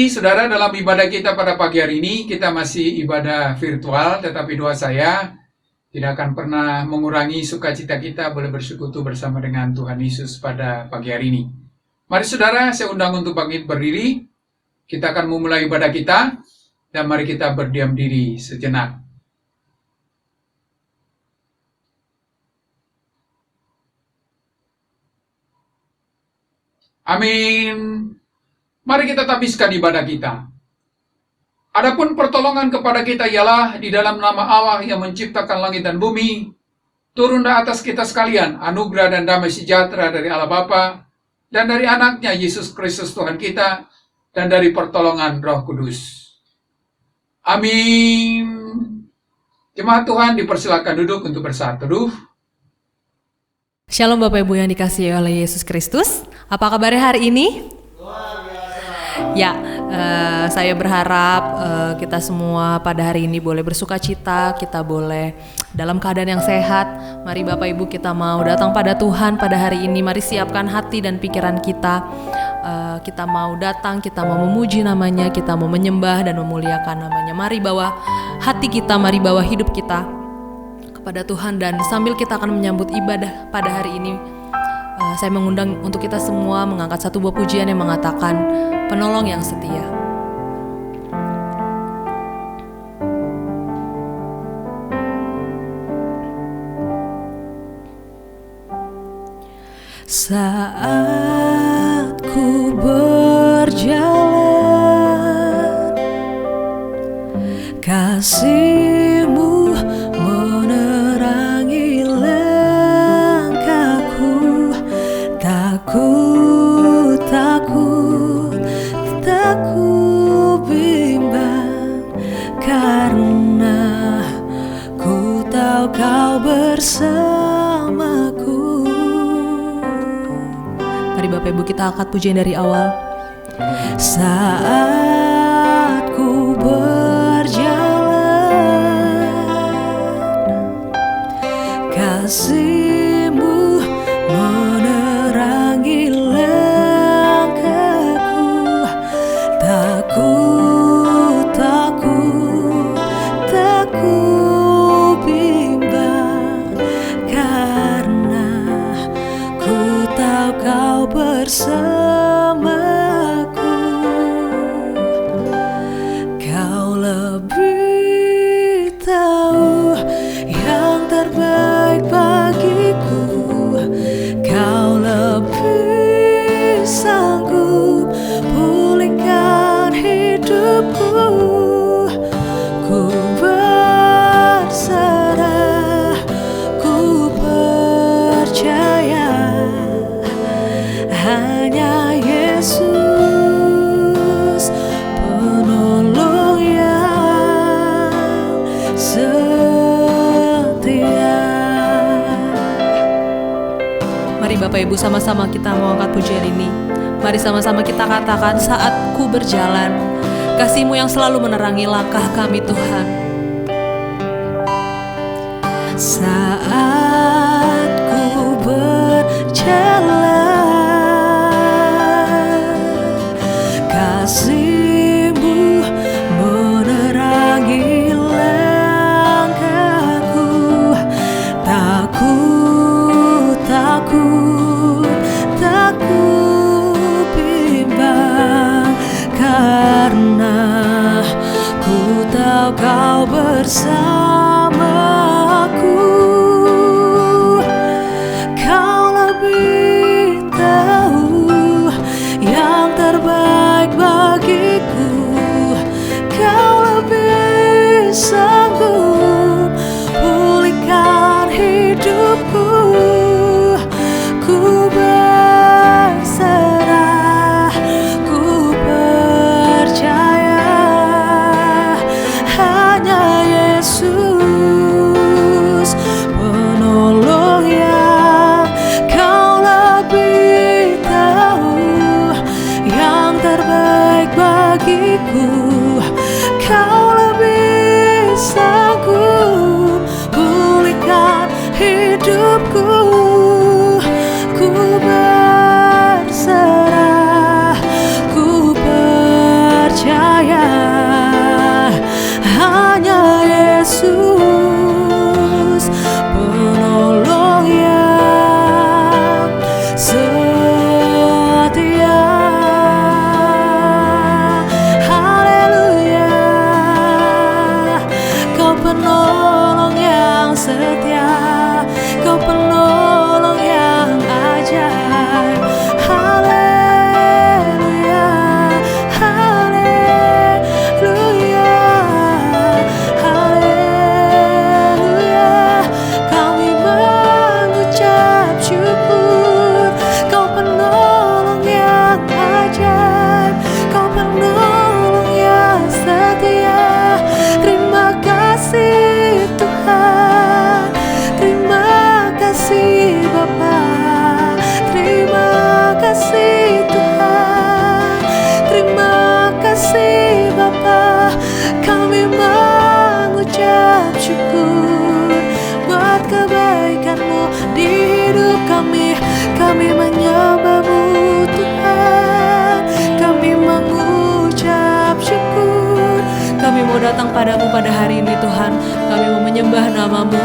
kasih saudara, dalam ibadah kita pada pagi hari ini, kita masih ibadah virtual, tetapi doa saya tidak akan pernah mengurangi sukacita kita boleh bersekutu bersama dengan Tuhan Yesus pada pagi hari ini. Mari saudara, saya undang untuk bangkit berdiri. Kita akan memulai ibadah kita, dan mari kita berdiam diri sejenak. Amin. Mari kita tabiskan ibadah kita. Adapun pertolongan kepada kita ialah di dalam nama Allah yang menciptakan langit dan bumi, turunlah atas kita sekalian anugerah dan damai sejahtera dari Allah Bapa dan dari anaknya Yesus Kristus Tuhan kita dan dari pertolongan Roh Kudus. Amin. Jemaat Tuhan dipersilakan duduk untuk bersaat teduh. Shalom Bapak Ibu yang dikasihi oleh Yesus Kristus. Apa kabarnya hari ini? Ya, saya berharap kita semua pada hari ini boleh bersuka cita, kita boleh dalam keadaan yang sehat. Mari Bapak Ibu kita mau datang pada Tuhan pada hari ini. Mari siapkan hati dan pikiran kita. Kita mau datang, kita mau memuji namanya, kita mau menyembah dan memuliakan namanya. Mari bawa hati kita, mari bawa hidup kita kepada Tuhan. Dan sambil kita akan menyambut ibadah pada hari ini, saya mengundang untuk kita semua mengangkat satu buah pujian yang mengatakan penolong yang setia. Saat ku berjalan, kasih-Mu menerangi langkahku. Takut, tak ku bimbang, karena ku tahu Kau bersamaku. Mari Bapak Ibu kita angkat pujian dari awal. Saat ku berjalan, kasih-Mu menerangi langkahku. Takut, tak ku bimbang, karena ku tahu Kau bersamaku. Kau lebih tahu yang terbaik bagiku. Kau lebih sanggup pulihkan hidupku. Ku berserah, ku percaya, hanya Yesus penolong yang setia. Mari Bapak Ibu sama-sama kita mau angkat pujian ini. Mari sama-sama kita katakan, saat ku berjalan, kasih-Mu yang selalu menerangi langkah kami Tuhan. Saat ku berjalan, kasih-Mu menerangi langkahku. Takut, tak ku bimbang, karena ku tahu Kau bersamaku. Kau lebih tahu yang terbaik bagiku. Kau lebih sanggup pulihkan hidupku. Ku berserah, ku percaya, hanya Yesus hanya Yesus penolong yang setia. Haleluya, Kau penolong yang setia, Kau penolong yang ajaib. Haleluya, haleluya, haleluya. Kami mengucap syukur, Kau penolong yang ajaib, Kau penolong yang setia. Terima kasih Tuhan, terima kasih Bapa, terima kasih Tuhan, terima kasih Bapa. Kami mengucap syukur buat kebaikan-Mu di hidup kami. Kami menyembah-Mu Tuhan, kami mengucap syukur. Kami mau datang padamu pada hari ini Tuhan. Kami mau menyembah nama-Mu,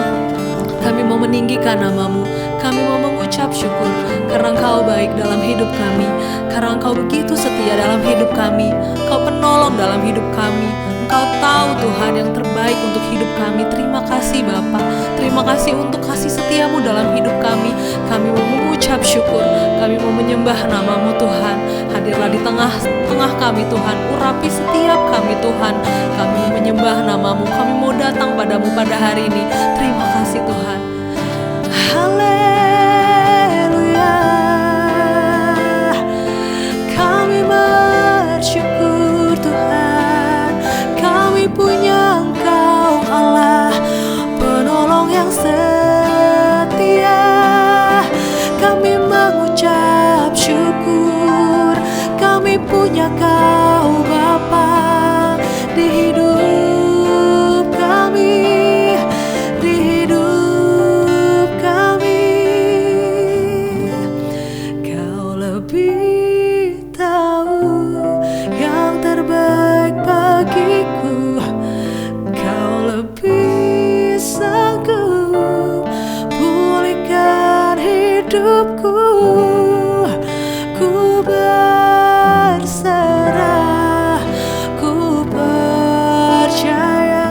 kami mau meninggikan nama-Mu, kami mau mengucap syukur karena Engkau baik dalam hidup kami, karena Engkau begitu setia dalam hidup kami, Engkau penolong dalam hidup kami. Engkau tahu Tuhan yang terbaik untuk hidup kami. Terima kasih Bapa, terima kasih untuk kasih setiamu dalam hidup kami. Kami mau mengucap syukur, kami mau menyembah nama-Mu Tuhan. Hadirlah di tengah-tengah kami Tuhan, urapi setiap kami Tuhan. Kami mau menyembah nama-Mu, kami mau datang padamu pada hari ini. Terima kasih Tuhan. Haleluya, kami bersyukur Tuhan, kami punya Engkau Allah, penolong yang setia. Kami mengucap syukur, kami punya Kau Bapa di hidup kami, di hidup kami. Kau lebih tahu yang terbaik bagiku, Kau lebih sanggup pulihkan hidupku. Ku berserah, ku percaya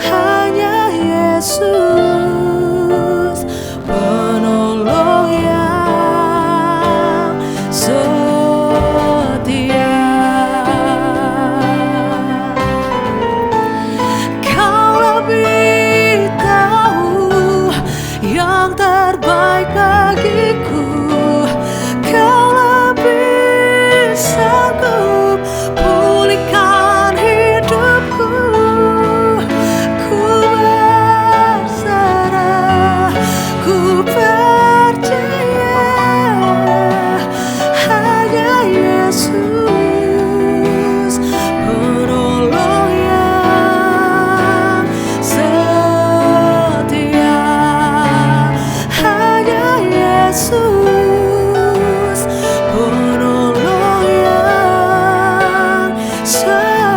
hanya Yesus penolong yang setia. Kau lebih tahu yang terbaik bagiku, Kau lebih sanggup pulihkan hidupku. Ku berserah, ku percaya hanya Yesus penolong yang setia. Hanya Yesus penolong yang setia.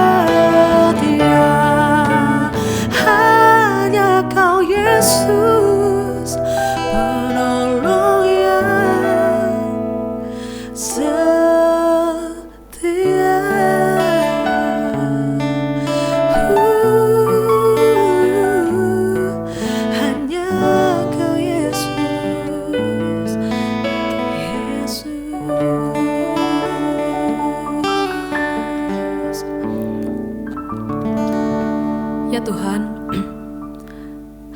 Hanya Kau Yesus penolong yang setia. Hanya Kau Yesus, Yesus. Ya Tuhan,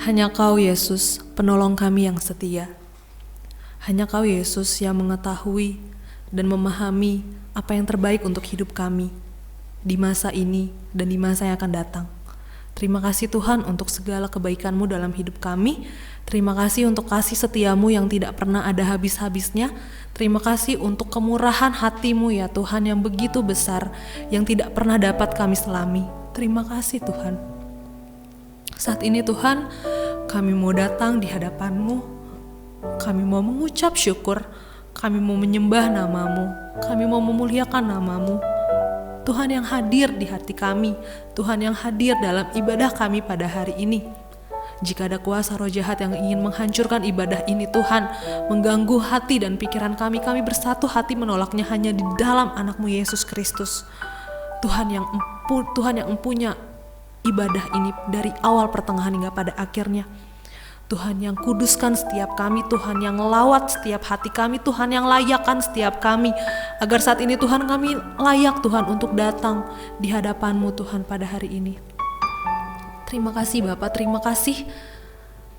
hanya Kau Yesus penolong kami yang setia. Hanya Kau Yesus yang mengetahui dan memahami apa yang terbaik untuk hidup kami di masa ini dan di masa yang akan datang. Terima kasih Tuhan untuk segala kebaikan-Mu dalam hidup kami. Terima kasih untuk kasih setia-Mu yang tidak pernah ada habis-habisnya. Terima kasih untuk kemurahan hati-Mu ya Tuhan yang begitu besar, yang tidak pernah dapat kami selami. Terima kasih Tuhan. Saat ini Tuhan, kami mau datang di hadapan-Mu. Kami mau mengucap syukur, kami mau menyembah nama-Mu, kami mau memuliakan nama-Mu. Tuhan yang hadir di hati kami, Tuhan yang hadir dalam ibadah kami pada hari ini. Jika ada kuasa roh jahat yang ingin menghancurkan ibadah ini Tuhan, mengganggu hati dan pikiran kami bersatu hati menolaknya hanya di dalam anak-Mu Yesus Kristus. Tuhan yang empunya ibadah ini dari awal pertengahan hingga pada akhirnya. Tuhan yang kuduskan setiap kami, Tuhan yang lawat setiap hati kami, Tuhan yang layakkan setiap kami, agar saat ini Tuhan kami layak Tuhan untuk datang di hadapan-Mu Tuhan pada hari ini. Terima kasih Bapa, terima kasih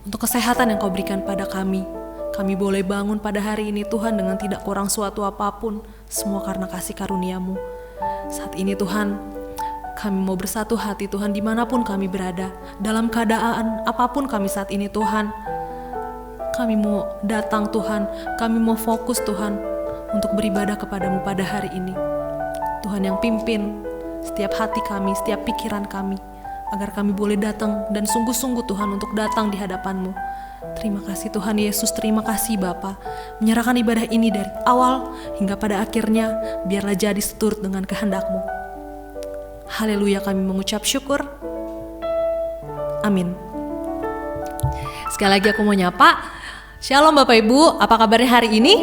untuk kesehatan yang Kau berikan pada kami. Kami boleh bangun pada hari ini Tuhan dengan tidak kurang suatu apapun, semua karena kasih karunia-Mu. Saat ini Tuhan, kami mau bersatu hati Tuhan dimanapun kami berada, dalam keadaan apapun kami saat ini Tuhan. Kami mau datang Tuhan, kami mau fokus Tuhan untuk beribadah kepadamu pada hari ini. Tuhan yang pimpin setiap hati kami, setiap pikiran kami, agar kami boleh datang dan sungguh-sungguh Tuhan untuk datang di hadapan-Mu. Terima kasih Tuhan Yesus, terima kasih Bapa. Menyerahkan ibadah ini dari awal hingga pada akhirnya, biarlah jadi seturut dengan kehendak-Mu. Haleluya, kami mengucap syukur. Amin. Sekali lagi aku mau nyapa. Shalom Bapak Ibu, apa kabarnya hari ini?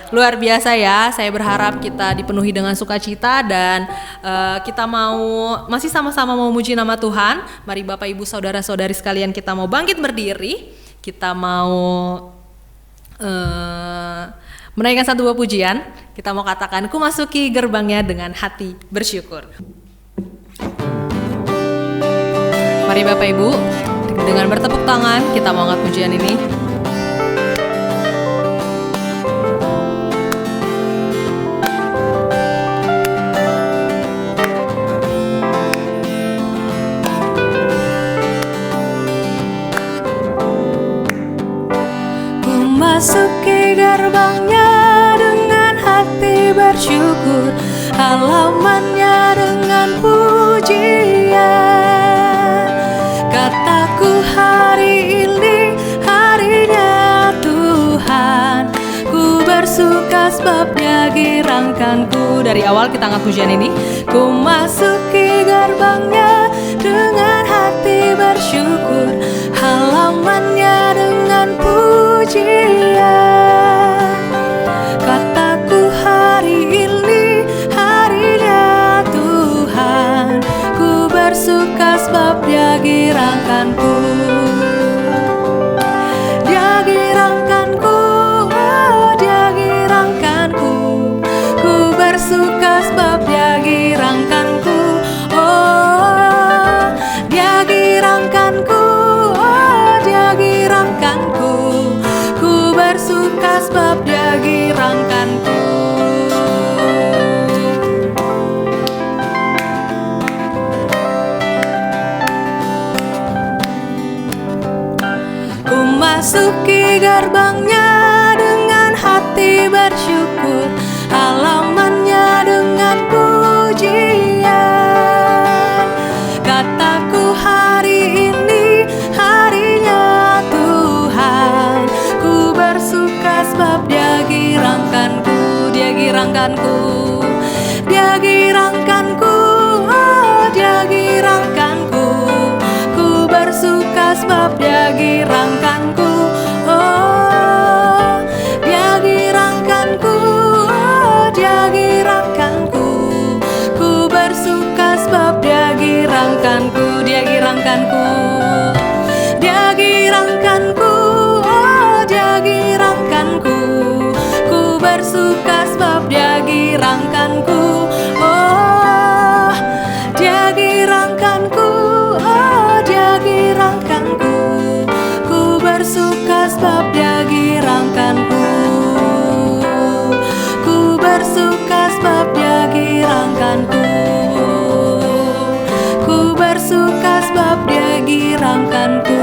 Luar biasa ya, saya berharap kita dipenuhi dengan sukacita dan kita masih sama-sama mau memuji nama Tuhan. Mari Bapak Ibu saudara-saudari sekalian, kita mau bangkit berdiri. Kita mau menaikkan satu buah pujian. Kita mau katakan, ku masuki gerbangnya dengan hati bersyukur. Mari Bapak Ibu, dengan bertepuk tangan kita mau angkat pujian ini. Ku masuki gerbangnya dengan hati bersyukur, halamannya dengan pujian. Kataku hari ini harinya Tuhan, ku bersuka sebab Dia girangkanku. Dari awal kita angkat pujian ini. Ku masuki gerbangnya dengan hati bersyukur, halamannya dengan pujian. Kataku hari ini harinya Tuhan, ku bersuka sebab Dia girangkanku. Dia girangkanku, oh Dia girangkanku. Ku bersuka sebab Dia girangkanku. Oh Dia girangkanku, oh Dia girangkanku. Ku bersuka sebab Dia girangkanku. Ku masuki gerbangnya dengan hati bersyukur, halamannya dengan pujian. Kataku hari ini harinya Tuhan, ku bersuka sebab Dia girangkanku. Dia girangkanku, Dia girangkanku, oh Dia girangkanku. Ku bersuka sebab Dia girangkanku. Oh Dia girangkanku, oh Dia girangkanku. Ku bersuka sebab Dia girangkanku. Dia girangkanku, Dia girangkanku, oh Dia girangkanku. Ku bersuka sebab Dia girangkanku. Oh Dia girangkanku, oh Dia girangkanku. Ku bersuka sebab Dia girangkanku. Ku bersuka sebab Dia girangkanku. Ku bersuka sebab Dia girangkanku.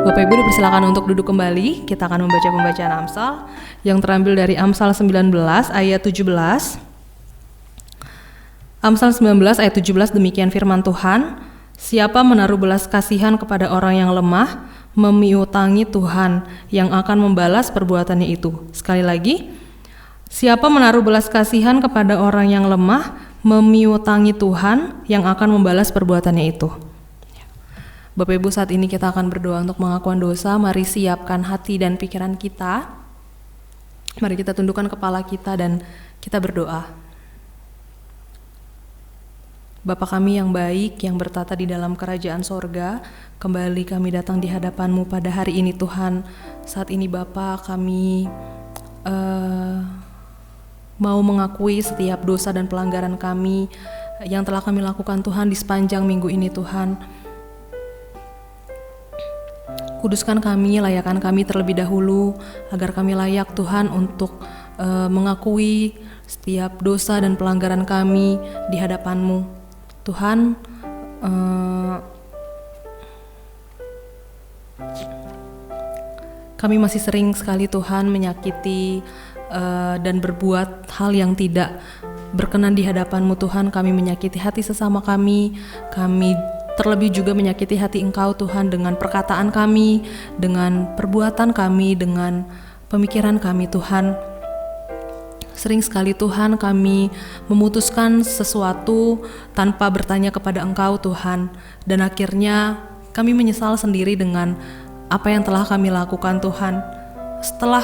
Bapak Ibu dipersilakan untuk duduk kembali. Kita akan membaca pembacaan Amsal yang terambil dari Amsal 19 ayat 17. Amsal 19 ayat 17, demikian firman Tuhan. Siapa menaruh belas kasihan kepada orang yang lemah, memiutangi Tuhan yang akan membalas perbuatannya itu. Sekali lagi, siapa menaruh belas kasihan kepada orang yang lemah, memiutangi Tuhan yang akan membalas perbuatannya itu. Bapak Ibu, saat ini kita akan berdoa untuk pengakuan dosa. Mari siapkan hati dan pikiran kita. Mari kita tundukkan kepala kita dan kita berdoa. Bapa kami yang baik, yang bertata di dalam kerajaan sorga, kembali kami datang di hadapan-Mu pada hari ini Tuhan. Saat ini Bapa, kami mau mengakui setiap dosa dan pelanggaran kami yang telah kami lakukan Tuhan di sepanjang minggu ini Tuhan. Kuduskan kami, layakkan kami terlebih dahulu, agar kami layak Tuhan untuk mengakui setiap dosa dan pelanggaran kami di hadapan-Mu. Tuhan, kami masih sering sekali Tuhan menyakiti dan berbuat hal yang tidak berkenan di hadapan-Mu Tuhan. Kami menyakiti hati sesama kami terlebih juga menyakiti hati Engkau Tuhan dengan perkataan kami, dengan perbuatan kami, dengan pemikiran kami Tuhan. Sering sekali Tuhan kami memutuskan sesuatu tanpa bertanya kepada Engkau Tuhan, dan akhirnya kami menyesal sendiri dengan apa yang telah kami lakukan Tuhan. Setelah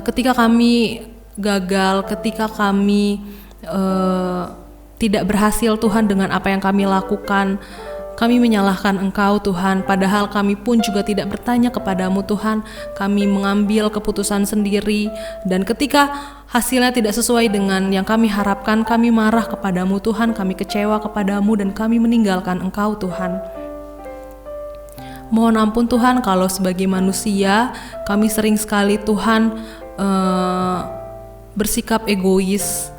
ketika kami gagal, ketika kami tidak berhasil Tuhan dengan apa yang kami lakukan, kami menyalahkan Engkau Tuhan, padahal kami pun juga tidak bertanya kepadamu Tuhan. Kami mengambil keputusan sendiri, dan ketika hasilnya tidak sesuai dengan yang kami harapkan, kami marah kepadamu Tuhan, kami kecewa kepadamu, dan kami meninggalkan Engkau Tuhan. Mohon ampun Tuhan kalau sebagai manusia kami sering sekali Tuhan bersikap egois,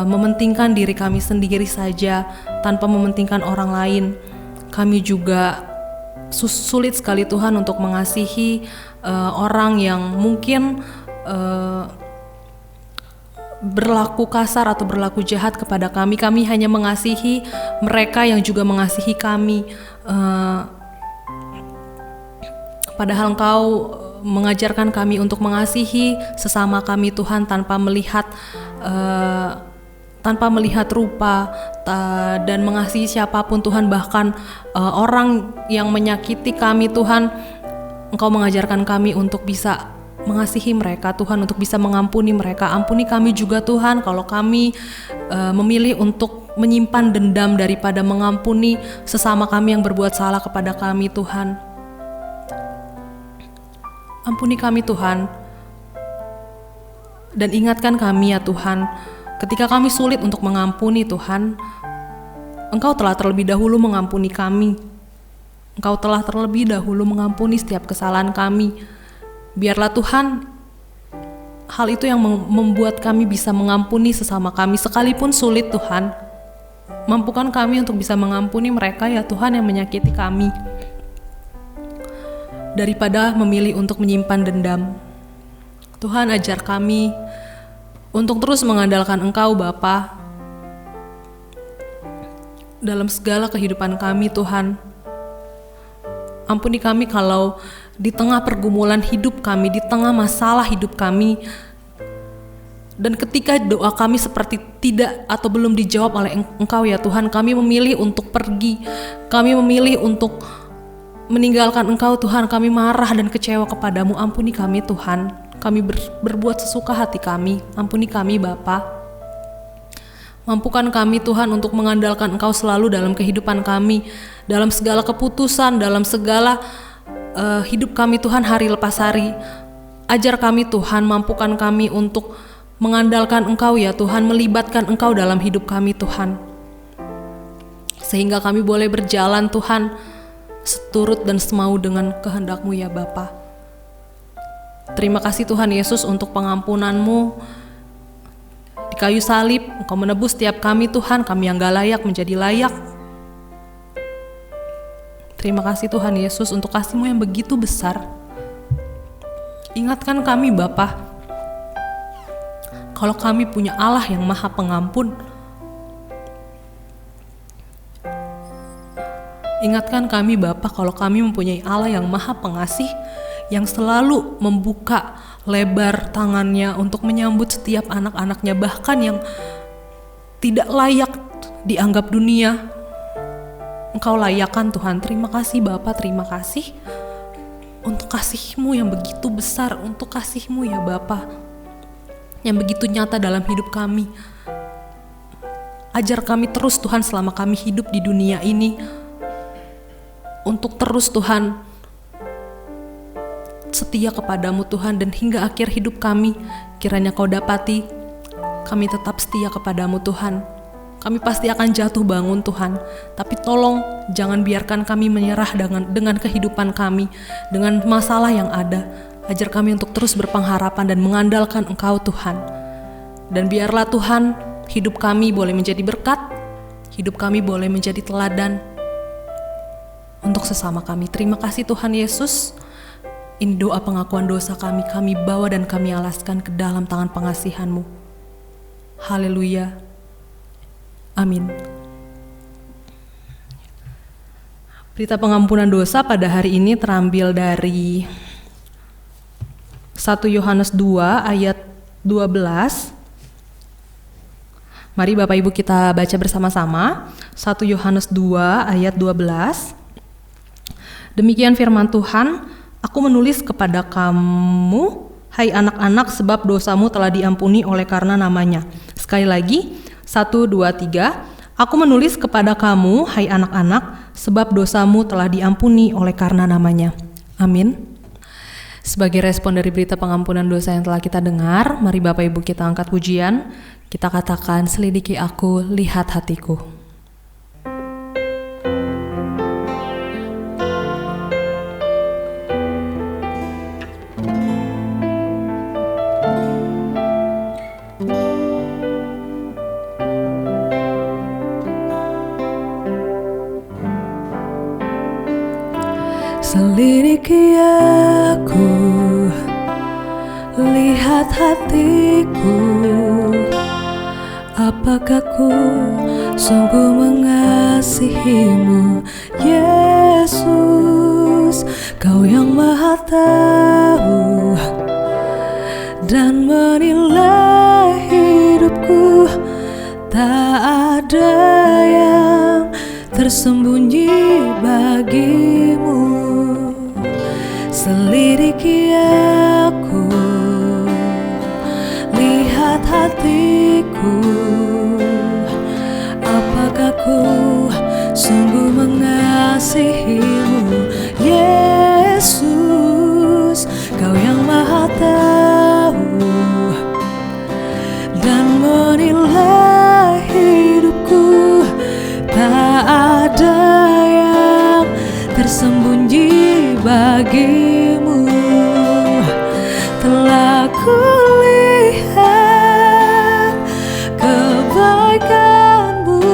mementingkan diri kami sendiri saja tanpa mementingkan orang lain. Kami juga sulit sekali Tuhan untuk mengasihi orang yang mungkin berlaku kasar atau berlaku jahat kepada kami. Kami hanya mengasihi mereka yang juga mengasihi kami, padahal Engkau mengajarkan kami untuk mengasihi sesama kami Tuhan tanpa melihat rupa, dan mengasihi siapapun Tuhan, bahkan orang yang menyakiti kami Tuhan. Engkau mengajarkan kami untuk bisa mengasihi mereka Tuhan, untuk bisa mengampuni mereka. Ampuni kami juga Tuhan kalau kami memilih untuk menyimpan dendam daripada mengampuni sesama kami yang berbuat salah kepada kami Tuhan. Ampuni kami Tuhan, dan ingatkan kami ya Tuhan, ketika kami sulit untuk mengampuni Tuhan, Engkau telah terlebih dahulu mengampuni kami. Engkau telah terlebih dahulu mengampuni setiap kesalahan kami. Biarlah Tuhan, hal itu yang membuat kami bisa mengampuni sesama kami sekalipun sulit Tuhan. Mampukan kami untuk bisa mengampuni mereka ya Tuhan yang menyakiti kami, daripada memilih untuk menyimpan dendam. Tuhan, ajar kami untuk terus mengandalkan Engkau Bapa dalam segala kehidupan kami Tuhan. Ampuni kami kalau di tengah pergumulan hidup kami, di tengah masalah hidup kami, dan ketika doa kami seperti tidak atau belum dijawab oleh Engkau ya Tuhan, kami memilih untuk pergi, kami memilih untuk meninggalkan Engkau Tuhan. Kami marah dan kecewa kepadamu. Ampuni kami Tuhan, kami berbuat sesuka hati kami. Ampuni kami Bapa. Mampukan kami Tuhan untuk mengandalkan Engkau selalu dalam kehidupan kami, dalam segala keputusan, dalam segala hidup kami Tuhan hari lepas hari. Ajar kami Tuhan, mampukan kami untuk mengandalkan Engkau ya Tuhan, melibatkan Engkau dalam hidup kami Tuhan, sehingga kami boleh berjalan Tuhan seturut dan semau dengan kehendak-Mu ya Bapa. Terima kasih Tuhan Yesus untuk pengampunan-Mu di kayu salib. Engkau menebus setiap kami Tuhan, kami yang gak layak menjadi layak. Terima kasih Tuhan Yesus untuk kasih-Mu yang begitu besar. Ingatkan kami Bapa, kalau kami punya Allah yang Maha Pengampun, Ingatkan kami Bapa kalau kami mempunyai Allah yang maha pengasih, yang selalu membuka lebar tangannya untuk menyambut setiap anak-anaknya, bahkan yang tidak layak dianggap dunia. Engkau layakkan Tuhan. Terima kasih Bapa, terima kasih untuk kasih-Mu yang begitu besar, untuk kasih-Mu ya Bapa, yang begitu nyata dalam hidup kami. Ajar kami terus Tuhan selama kami hidup di dunia ini, untuk terus Tuhan setia kepadamu Tuhan, dan hingga akhir hidup kami kiranya Kau dapati kami tetap setia kepadamu Tuhan. Kami pasti akan jatuh bangun Tuhan, tapi tolong jangan biarkan kami menyerah dengan kehidupan kami, dengan masalah yang ada. Ajar kami untuk terus berpengharapan dan mengandalkan Engkau Tuhan. Dan biarlah Tuhan hidup kami boleh menjadi berkat, hidup kami boleh menjadi teladan untuk sesama kami. Terima kasih Tuhan Yesus. Ini doa pengakuan dosa kami bawa dan kami alaskan ke dalam tangan pengasihan-Mu. Haleluya. Amin. Berita pengampunan dosa pada hari ini terambil dari 1 Yohanes 2 ayat 12. Mari Bapak Ibu kita baca bersama-sama 1 Yohanes 2 ayat 12. Demikian firman Tuhan, aku menulis kepada kamu, hai anak-anak, sebab dosamu telah diampuni oleh karena namanya. Sekali lagi, 1, 2, 3. Aku menulis kepada kamu, hai anak-anak, sebab dosamu telah diampuni oleh karena namanya. Amin. Sebagai respon dari berita pengampunan dosa yang telah kita dengar, mari Bapak Ibu kita angkat pujian. Kita katakan, selidiki aku, lihat hatiku. Selidiki aku, lihat hatiku, apakah ku sungguh mengasihimu, Yesus. Kau yang maha tahu dan menilai hidupku, tak ada yang tersembunyi bagimu. Selidiki aku, lihat hatiku, apakah ku sungguh mengasihimu, Yesus. Kau yang maha tahu dan menilai hidupku, tak ada yang tersembunyi bagimu. Telah kulihat kebaikan-Mu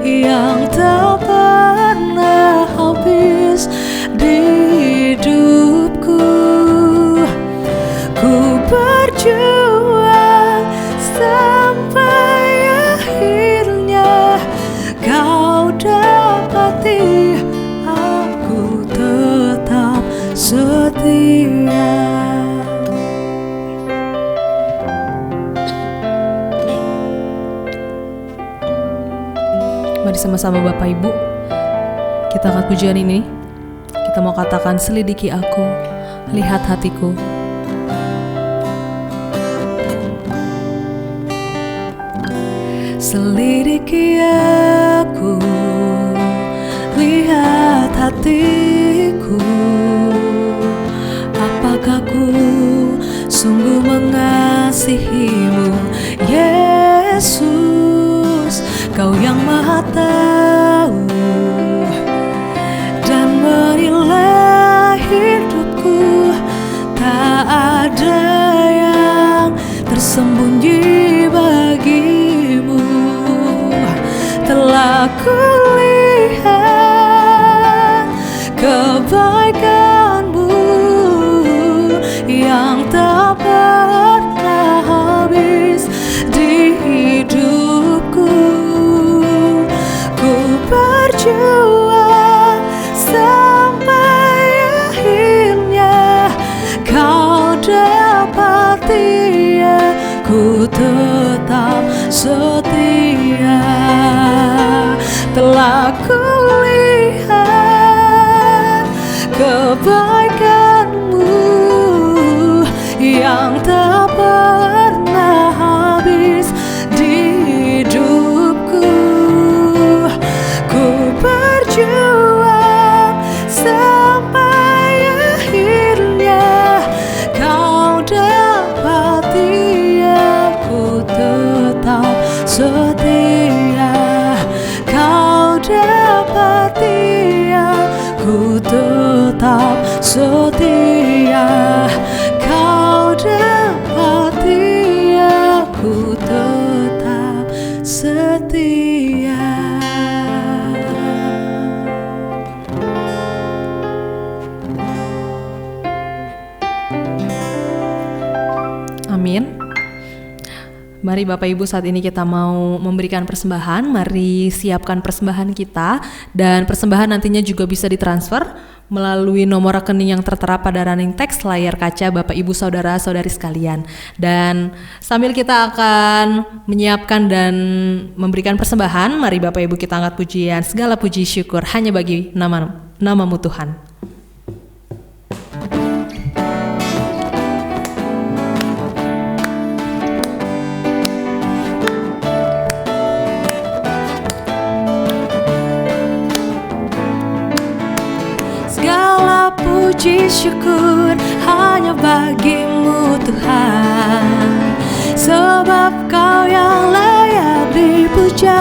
yang tak pernah habis di hidupku. Ku berjuang sampai akhirnya Kau dapati aku tetap setia. Mari sama-sama Bapak Ibu kita angkat pujian ini. Kita mau katakan, selidiki aku, lihat hatiku. Selidiki aku, lihat hatiku, apakah ku sungguh mengasihimu, Yesus. Kau yang maha tahu dan menilai hidupku, tak ada yang tersembunyi bagimu. Telah kulihat kebaikan-Mu yang tak pernah habis di hidupku. Ku berjuang telah kulihat kebaikan-Mu yang tak pernah habis di hidupku. Ku berjuang sampai akhirnya Kau dapati aku tetap setia. Kau dapati aku tetap setia. Kau dapati aku tetap setia. Amin. Mari Bapak Ibu, saat ini kita mau memberikan persembahan. Mari siapkan persembahan kita, dan persembahan nantinya juga bisa ditransfer melalui nomor rekening yang tertera pada running text layar kaca Bapak Ibu saudara-saudari sekalian. Dan sambil kita akan menyiapkan dan memberikan persembahan, mari Bapak Ibu kita angkat pujian, segala puji syukur hanya bagi nama-Mu Tuhan. Puji syukur hanya bagi-Mu Tuhan, sebab Kau yang layak dipuja.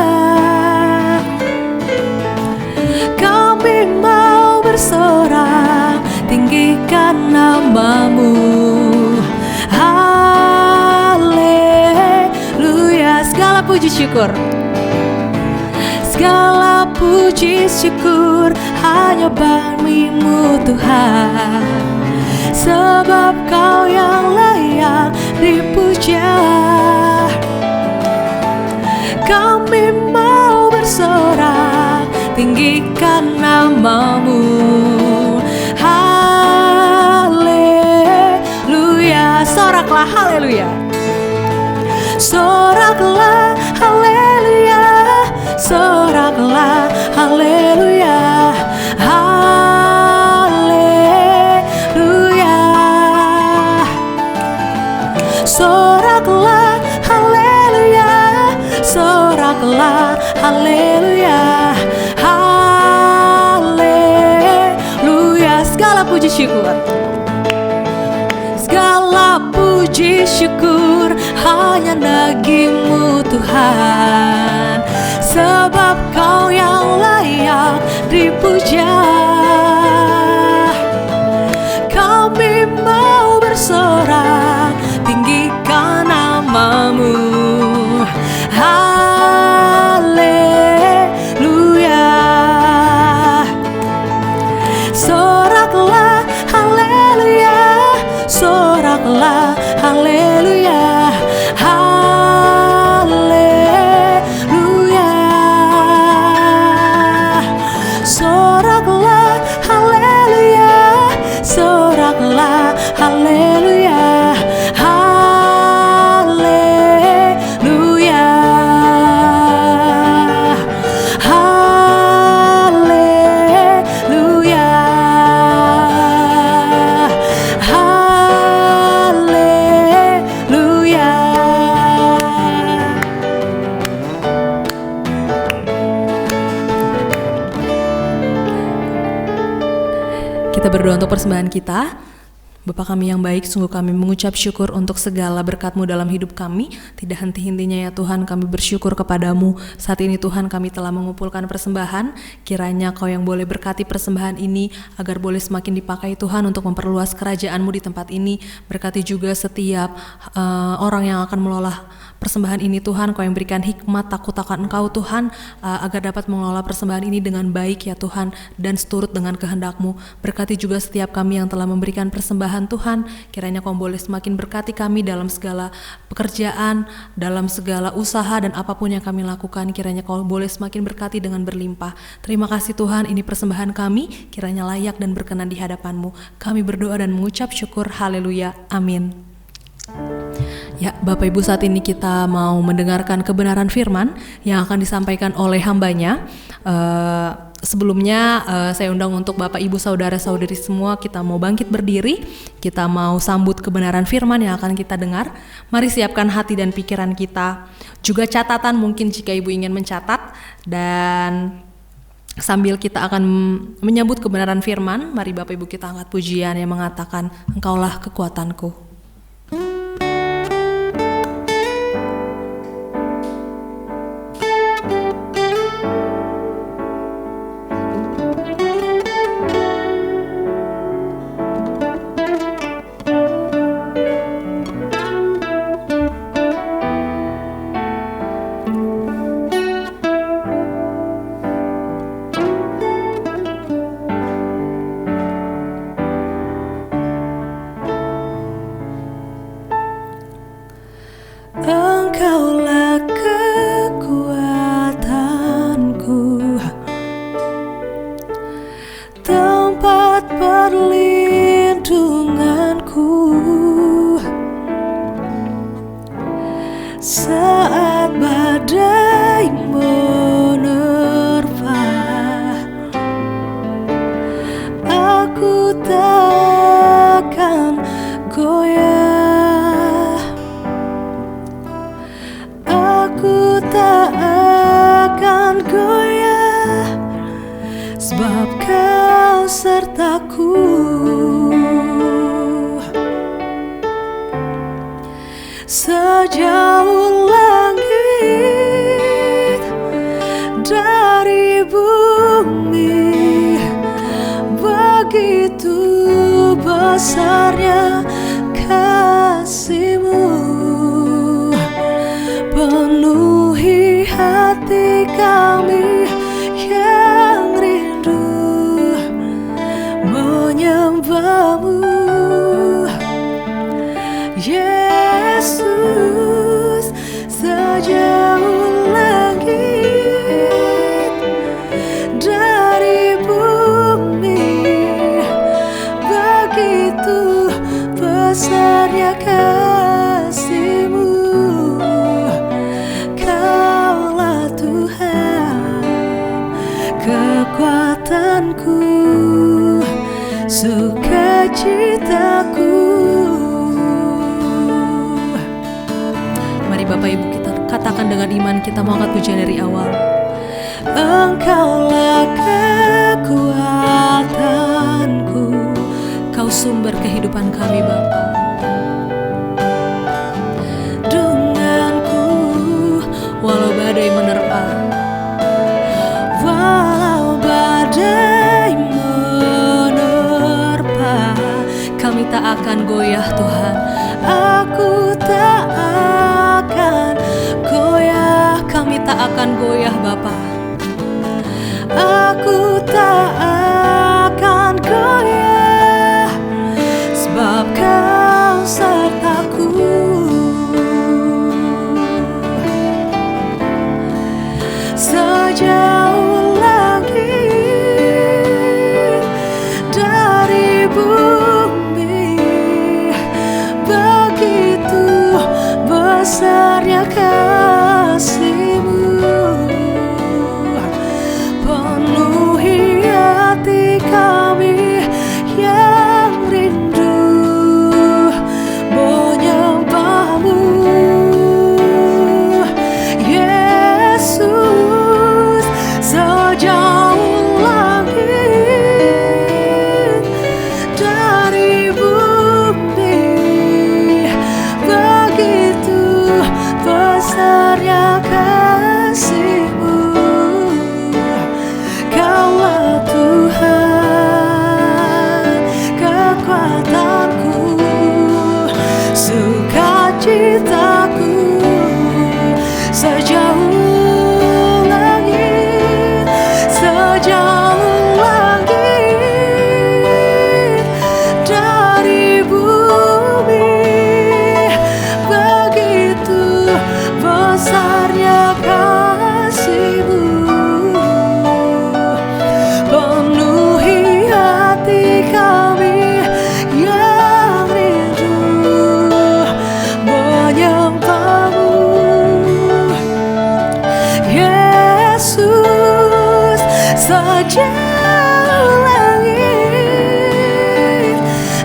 Kami mau bersorak, tinggikan nama-Mu. Haleluya. Segala puji syukur, segala puji syukur hanya bagi-Mu Tuhan, sebab Kau yang layak dipuja. Kami mau bersorak, tinggikan nama-Mu. Haleluya. Soraklah haleluya. Soraklah haleluya. Soraklah haleluya. Haleluya. Soraklah haleluya. Soraklah haleluya. Haleluya. Segala puji syukur, segala puji syukur hanya bagi-Mu Tuhan, sebab Kau yang layak dipuja. Kami mau bersorak, tinggikan nama-Mu. Haleluya. Soraklah haleluya. Soraklah haleluya. Soraklah haleluya. Soraklah haleluya. Haleluya. Haleluya. Haleluya. Kita berdoa untuk persembahan kita. Bapa kami yang baik, sungguh kami mengucap syukur untuk segala berkat-Mu dalam hidup kami. Tidak henti-hentinya ya Tuhan, kami bersyukur kepadamu. Saat ini Tuhan, kami telah mengumpulkan persembahan. Kiranya Kau yang boleh berkati persembahan ini, agar boleh semakin dipakai Tuhan untuk memperluas kerajaan-Mu di tempat ini. Berkati juga setiap orang yang akan mengelola persembahan ini Tuhan. Kau yang berikan hikmat takut akan Engkau Tuhan, agar dapat mengelola persembahan ini dengan baik ya Tuhan, dan seturut dengan kehendak-Mu. Berkati juga setiap kami yang telah memberikan persembahan Tuhan. Kiranya Kau boleh semakin berkati kami dalam segala pekerjaan, dalam segala usaha dan apapun yang kami lakukan. Kiranya Kau boleh semakin berkati dengan berlimpah. Terima kasih Tuhan, ini persembahan kami, kiranya layak dan berkenan di hadapan-Mu. Kami berdoa dan mengucap syukur. Haleluya. Amin. Ya, Bapak Ibu, saat ini kita mau mendengarkan kebenaran firman yang akan disampaikan oleh hambanya. Sebelumnya saya undang untuk Bapak Ibu saudara-saudari semua, kita mau bangkit berdiri, kita mau sambut kebenaran firman yang akan kita dengar. Mari siapkan hati dan pikiran kita, juga catatan mungkin jika Ibu ingin mencatat, dan sambil kita akan menyambut kebenaran firman, mari Bapak Ibu kita angkat pujian yang mengatakan, Engkaulah kekuatanku. Engkaulah kekuatanku, tempat perlindunganku saat badai menerpa. Aku takkan goyah. Aku tak akan goyah, sebab Kau sertaku. Sejauh langit dari bumi, begitu besarnya kasih-Mu. Penuhi hati kami yang rindu menyembah-Mu, Yesus. Sejauh langit dari bumi, begitu besarnya kasih-Mu. Kaulah Tuhan, kekuatanku, sukacitaku. Mari Bapak Ibu kita katakan dengan iman, kita mau angkat pujian dari awal. Engkaulah kekuatanku, Kau sumber kehidupan kami Bapa. Denganku walau badai menerpa, walau badai menerpa, kami tak akan goyah Tuhan. Aku tak akan goyah, kami tak akan goyah Bapa. Aku tak akan goyah, sebab Kau sertaku. Sejauh langit dari bumi, begitu besarnya kasih-Mu. Penuhi hati kami yang rindu menyembah-Mu, Yesus. Sejauh langit dari bumi, begitu besarnya kasih-Mu. Kaulah Tuhan, kekuatanku, sukacitaku. Sejauh langit, sejauh sejauh langit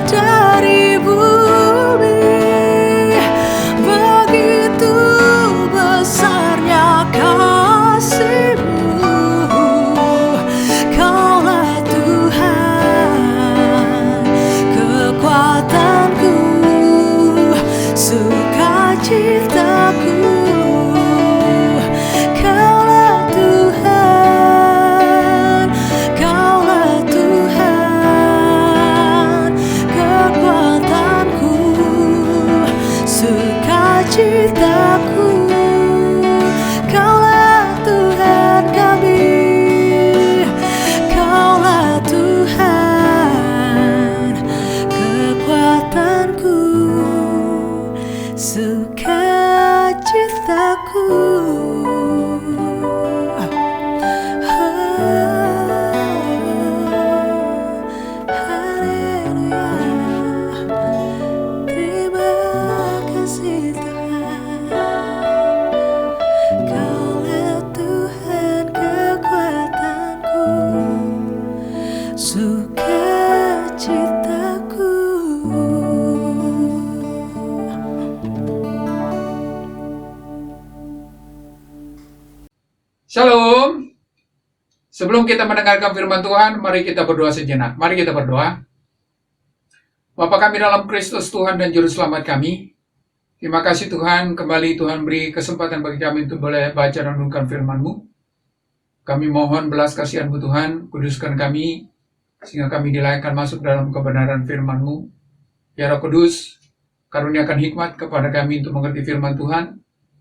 dari bumi, begitu besarnya kasih-Mu. Kaulah Tuhan, kekuatanku, sukacitaku. Kaulah Tuhan, Kaulah Tuhan, kekuatanku, sukacitaku. Kaulah Tuhan kami, Kaulah Tuhan, kekuatanku, sukacitaku. Terima kasih Tuhan, Kaulah Tuhan, kekuatanku, sukacitaku. Shalom. Sebelum kita mendengarkan firman Tuhan, mari kita berdoa sejenak. Mari kita berdoa. Bapa kami dalam Kristus, Tuhan dan Juru Selamat kami, terima kasih Tuhan, kembali Tuhan beri kesempatan bagi kami untuk boleh baca dan renungkan firman-Mu. Kami mohon belas kasihan-Mu Tuhan, kuduskan kami, sehingga kami dilayakkan masuk dalam kebenaran firman-Mu. Ya Roh Kudus, karuniakan hikmat kepada kami untuk mengerti firman Tuhan,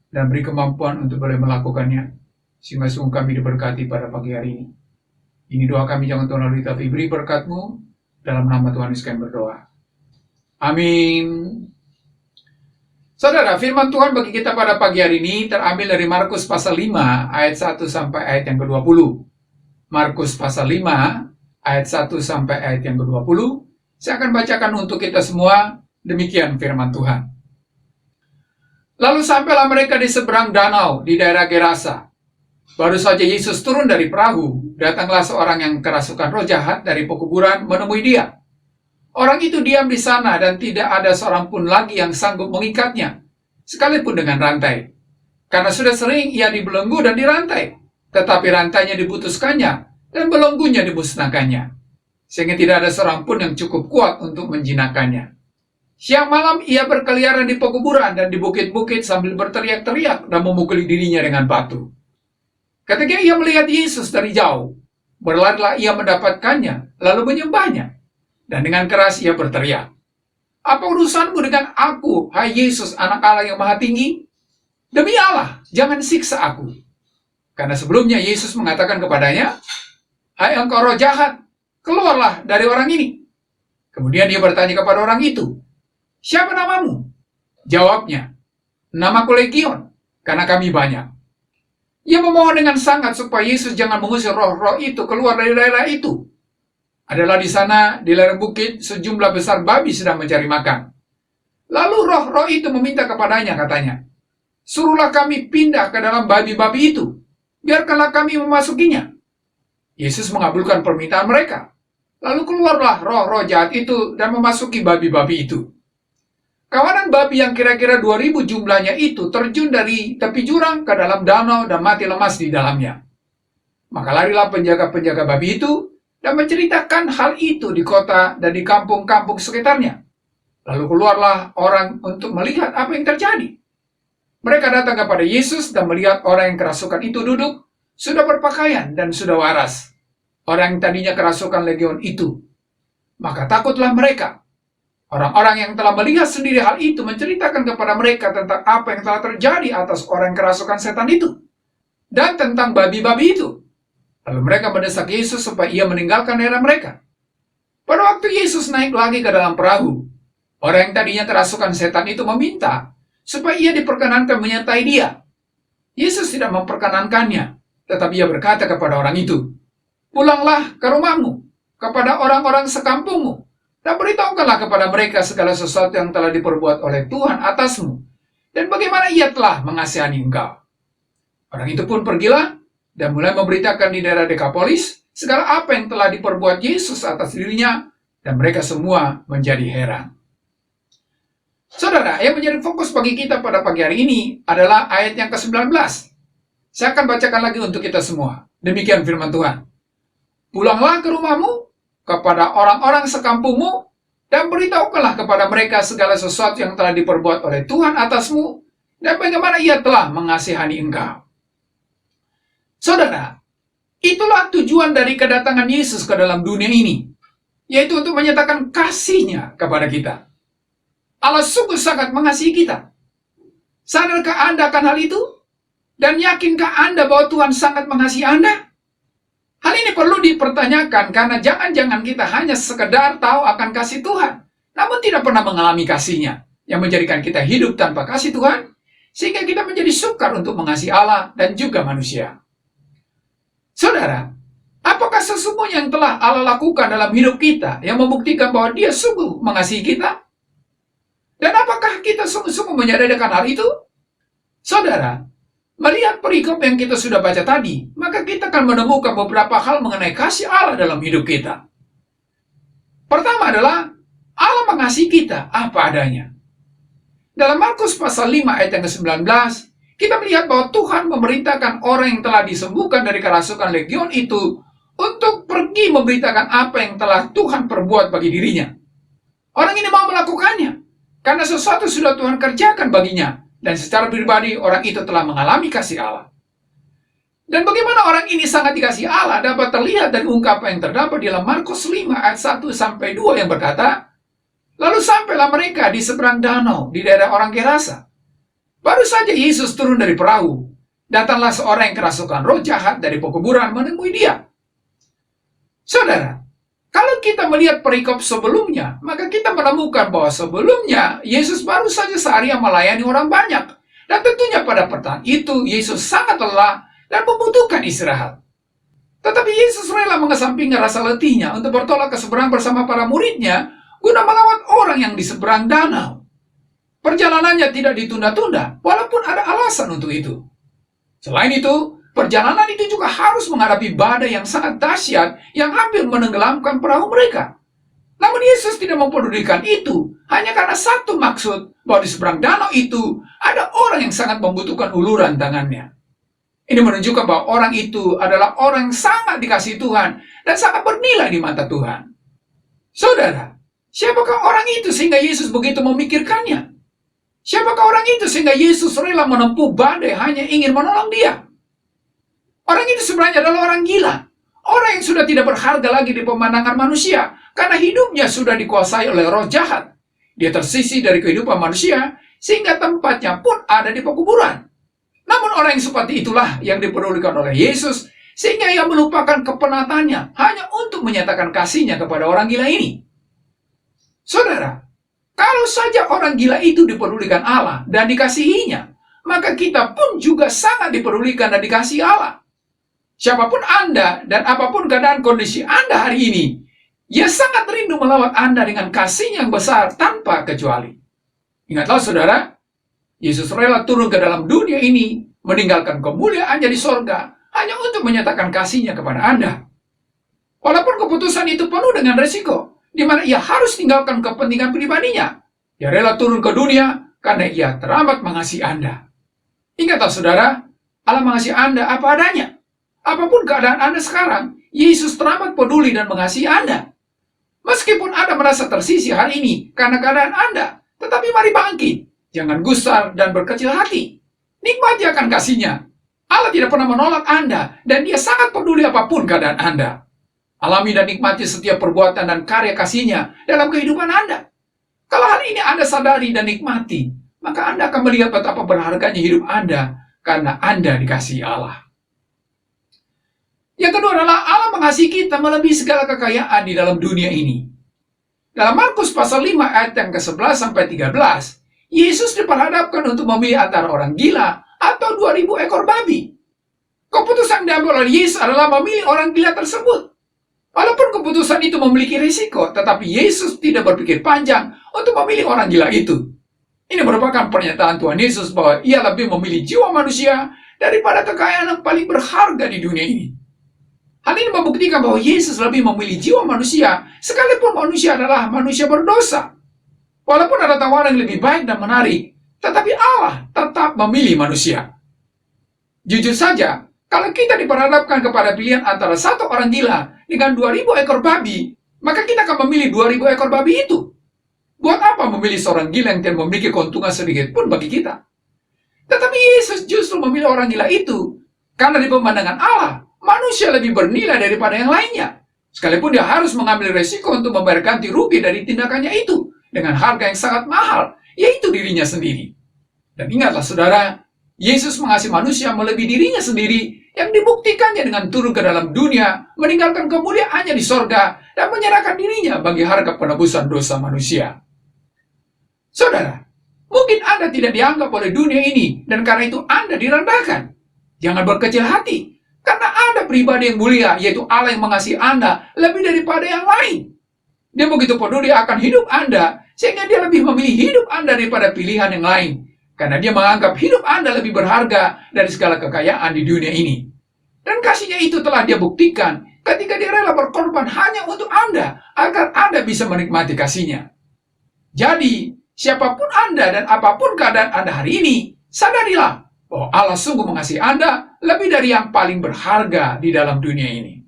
dan beri kemampuan untuk boleh melakukannya, sehingga sungguh kami diberkati pada pagi hari ini. Ini doa kami, jangan Tuhan lalui, tapi beri berkat-Mu, dalam nama Tuhan Yesus kami berdoa. Amin. Saudara, firman Tuhan bagi kita pada pagi hari ini terambil dari Markus pasal 5 ayat 1 sampai ayat yang ke-20. Markus pasal 5 ayat 1 sampai ayat yang ke-20. Saya akan bacakan untuk kita semua, demikian firman Tuhan. Lalu sampailah mereka di seberang danau di daerah Gerasa. Baru saja Yesus turun dari perahu, datanglah seorang yang kerasukan roh jahat dari pekuburan menemui dia. Orang itu diam di sana dan tidak ada seorang pun lagi yang sanggup mengikatnya, sekalipun dengan rantai. Karena sudah sering ia dibelenggu dan dirantai, tetapi rantainya diputuskannya dan belenggunya dimusnahkannya, sehingga tidak ada seorang pun yang cukup kuat untuk menjinakkannya. Siang malam ia berkeliaran di pekuburan dan di bukit-bukit sambil berteriak-teriak dan memukuli dirinya dengan batu. Ketika ia melihat Yesus dari jauh, berlarilah ia mendapatkannya, lalu menyembahnya. Dan dengan keras ia berteriak, "Apa urusanmu dengan aku, hai Yesus, anak Allah yang maha tinggi? Demi Allah, jangan siksa aku." Karena sebelumnya Yesus mengatakan kepadanya, "Hai engkau roh jahat, keluarlah dari orang ini." Kemudian dia bertanya kepada orang itu, "Siapa namamu?" Jawabnya, "Namaku Legion, karena kami banyak." Ia memohon dengan sangat supaya Yesus jangan mengusir roh-roh itu keluar dari daerah itu. Adalah di sana, di lereng bukit, sejumlah besar babi sedang mencari makan. Lalu roh-roh itu meminta kepadanya, katanya, "Suruhlah kami pindah ke dalam babi-babi itu, biarkanlah kami memasukinya." Yesus mengabulkan permintaan mereka. Lalu keluarlah roh-roh jahat itu dan memasuki babi-babi itu. Kawanan babi yang kira-kira 2.000 jumlahnya itu terjun dari tepi jurang ke dalam danau dan mati lemas di dalamnya. Maka larilah penjaga-penjaga babi itu dan menceritakan hal itu di kota dan di kampung-kampung sekitarnya. Lalu keluarlah orang untuk melihat apa yang terjadi. Mereka datang kepada Yesus dan melihat orang yang kerasukan itu duduk, sudah berpakaian dan sudah waras. Orang yang tadinya kerasukan legion itu. Maka takutlah mereka. Orang-orang yang telah melihat sendiri hal itu menceritakan kepada mereka tentang apa yang telah terjadi atas orang yang kerasukan setan itu. Dan tentang babi-babi itu. Lalu mereka mendesak Yesus supaya ia meninggalkan daerah mereka. Pada waktu Yesus naik lagi ke dalam perahu, orang yang tadinya kerasukan setan itu meminta supaya ia diperkenankan menyertai dia. Yesus tidak memperkenankannya, tetapi ia berkata kepada orang itu, "Pulanglah ke rumahmu, kepada orang-orang sekampungmu, dan beritahukanlah kepada mereka segala sesuatu yang telah diperbuat oleh Tuhan atasmu, dan bagaimana ia telah mengasihani engkau." Orang itu pun pergilah, dan mulai memberitakan di daerah Dekapolis, segala apa yang telah diperbuat Yesus atas dirinya, dan mereka semua menjadi heran. Saudara, yang menjadi fokus bagi kita pada pagi hari ini adalah ayat yang ke-19. Saya akan bacakan lagi untuk kita semua. Demikian firman Tuhan. Pulanglah ke rumahmu, kepada orang-orang sekampungmu, dan beritahukanlah kepada mereka segala sesuatu yang telah diperbuat oleh Tuhan atasmu, dan bagaimana ia telah mengasihani engkau. Saudara, itulah tujuan dari kedatangan Yesus ke dalam dunia ini, yaitu untuk menyatakan kasih-Nya kepada kita. Allah sungguh sangat mengasihi kita. Sadarkah Anda akan hal itu? Dan yakinkah Anda bahwa Tuhan sangat mengasihi Anda? Hal ini perlu dipertanyakan karena jangan-jangan kita hanya sekedar tahu akan kasih Tuhan, namun tidak pernah mengalami kasih-Nya, yang menjadikan kita hidup tanpa kasih Tuhan, sehingga kita menjadi sukar untuk mengasihi Allah dan juga manusia. Saudara, apakah sesungguhnya yang telah Allah lakukan dalam hidup kita yang membuktikan bahwa Dia sungguh mengasihi kita? Dan apakah kita sungguh-sungguh menyadari akan hal itu? Saudara, melihat perikop yang kita sudah baca tadi, maka kita akan menemukan beberapa hal mengenai kasih Allah dalam hidup kita. Pertama adalah, Allah mengasihi kita apa adanya. Dalam Markus pasal 5 ayat yang ke-19, kita melihat bahwa Tuhan memerintahkan orang yang telah disembuhkan dari kerasukan legion itu untuk pergi memberitakan apa yang telah Tuhan perbuat bagi dirinya. Orang ini mau melakukannya, karena sesuatu sudah Tuhan kerjakan baginya, dan secara pribadi orang itu telah mengalami kasih Allah. Dan bagaimana orang ini sangat dikasihi Allah dapat terlihat dari ungkapan yang terdapat di dalam Markus 5 ayat 1-2 yang berkata, lalu sampailah mereka di seberang danau di daerah orang Gerasa. Baru saja Yesus turun dari perahu, datanglah seorang yang kerasukan roh jahat dari pekuburan menemui dia. Saudara, kalau kita melihat perikop sebelumnya, maka kita menemukan bahwa sebelumnya Yesus baru saja seharian melayani orang banyak. Dan tentunya pada petang itu Yesus sangat lelah dan membutuhkan istirahat. Tetapi Yesus rela mengesampingkan rasa letihnya untuk bertolak ke seberang bersama para muridnya guna melawat orang yang di seberang danau. Perjalanannya tidak ditunda-tunda, walaupun ada alasan untuk itu. Selain itu, perjalanan itu juga harus menghadapi badai yang sangat dahsyat yang hampir menenggelamkan perahu mereka. Namun Yesus tidak mempedulikan itu hanya karena satu maksud, bahwa di seberang danau itu ada orang yang sangat membutuhkan uluran tangannya. Ini menunjukkan bahwa orang itu adalah orang yang sangat dikasihi Tuhan dan sangat bernilai di mata Tuhan. Saudara, siapakah orang itu sehingga Yesus begitu memikirkannya? Siapakah orang itu sehingga Yesus rela menempuh badai hanya ingin menolong dia? Orang itu sebenarnya adalah orang gila. Orang yang sudah tidak berharga lagi di pemandangan manusia, karena hidupnya sudah dikuasai oleh roh jahat. Dia tersisih dari kehidupan manusia, sehingga tempatnya pun ada di pekuburan. Namun orang yang seperti itulah yang dipedulikan oleh Yesus, sehingga ia melupakan kepenatannya hanya untuk menyatakan kasihnya kepada orang gila ini. Saudara, kalau saja orang gila itu dipedulikan Allah dan dikasihinya, maka kita pun juga sangat dipedulikan dan dikasihi Allah. Siapapun Anda dan apapun keadaan kondisi Anda hari ini, Ia sangat rindu melawat Anda dengan kasih yang besar tanpa kecuali. Ingatlah saudara, Yesus rela turun ke dalam dunia ini, meninggalkan kemuliaannya di sorga, hanya untuk menyatakan kasih-Nya kepada Anda. Walaupun keputusan itu penuh dengan resiko, di mana Ia harus tinggalkan kepentingan pribadinya, Ia rela turun ke dunia karena Ia teramat mengasihi Anda. Ingatlah saudara, Allah mengasihi Anda apa adanya. Apapun keadaan Anda sekarang, Yesus teramat peduli dan mengasihi Anda. Meskipun Anda merasa tersisih hari ini karena keadaan Anda, tetapi mari bangkit. Jangan gusar dan berkecil hati. Nikmati akan kasih-Nya. Allah tidak pernah menolak Anda, dan Dia sangat peduli apapun keadaan Anda. Alami dan nikmati setiap perbuatan dan karya kasih-Nya dalam kehidupan Anda. Kalau hari ini Anda sadari dan nikmati, maka Anda akan melihat betapa berharganya hidup Anda karena Anda dikasihi Allah. Yang kedua adalah Allah mengasihi kita melebihi segala kekayaan di dalam dunia ini. Dalam Markus pasal 5 ayat yang ke-11-13, Yesus diperhadapkan untuk memilih antara orang gila atau 2.000 ekor babi. Keputusan yang diambil oleh Yesus adalah memilih orang gila tersebut. Walaupun keputusan itu memiliki risiko, tetapi Yesus tidak berpikir panjang untuk memilih orang gila itu. Ini merupakan pernyataan Tuhan Yesus bahwa Ia lebih memilih jiwa manusia daripada kekayaan yang paling berharga di dunia ini. Hal ini membuktikan bahwa Yesus lebih memilih jiwa manusia, sekalipun manusia adalah manusia berdosa. Walaupun ada tawaran yang lebih baik dan menarik, tetapi Allah tetap memilih manusia. Jujur saja, kalau kita diperhadapkan kepada pilihan antara satu orang gila dengan 2000 ekor babi, maka kita akan memilih 2000 ekor babi itu. Buat apa memilih seorang gila yang tidak memiliki keuntungan sedikit pun bagi kita? Tetapi Yesus justru memilih orang gila itu, karena di pemandangan Allah, manusia lebih bernilai daripada yang lainnya. Sekalipun dia harus mengambil resiko untuk membayar ganti rugi dari tindakannya itu, dengan harga yang sangat mahal, yaitu dirinya sendiri. Dan ingatlah saudara, Yesus mengasihi manusia melebihi dirinya sendiri, yang dibuktikannya dengan turun ke dalam dunia, meninggalkan kemuliaannya di sorga, dan menyerahkan dirinya bagi harga penebusan dosa manusia. Saudara, mungkin Anda tidak dianggap oleh dunia ini, dan karena itu Anda direndahkan. Jangan berkecil hati, karena ada pribadi yang mulia, yaitu Allah yang mengasihi Anda lebih daripada yang lain. Dia begitu peduli akan hidup Anda, sehingga dia lebih memilih hidup Anda daripada pilihan yang lain. Karena dia menganggap hidup Anda lebih berharga dari segala kekayaan di dunia ini. Dan kasihnya itu telah dia buktikan ketika dia rela berkorban hanya untuk Anda, agar Anda bisa menikmati kasihnya. Jadi, siapapun Anda dan apapun keadaan Anda hari ini, sadarilah bahwa Allah sungguh mengasihi Anda lebih dari yang paling berharga di dalam dunia ini.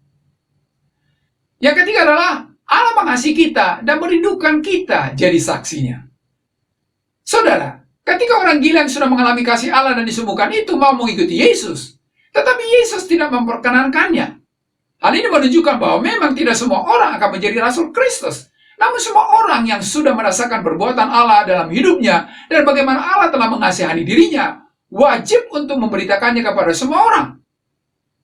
Yang ketiga adalah Allah mengasihi kita dan merindukan kita jadi saksinya. Saudara, ketika orang gila yang sudah mengalami kasih Allah dan disembuhkan itu mau mengikuti Yesus, tetapi Yesus tidak memperkenankannya. Hal ini menunjukkan bahwa memang tidak semua orang akan menjadi Rasul Kristus. Namun semua orang yang sudah merasakan perbuatan Allah dalam hidupnya dan bagaimana Allah telah mengasihani dirinya, wajib untuk memberitakannya kepada semua orang.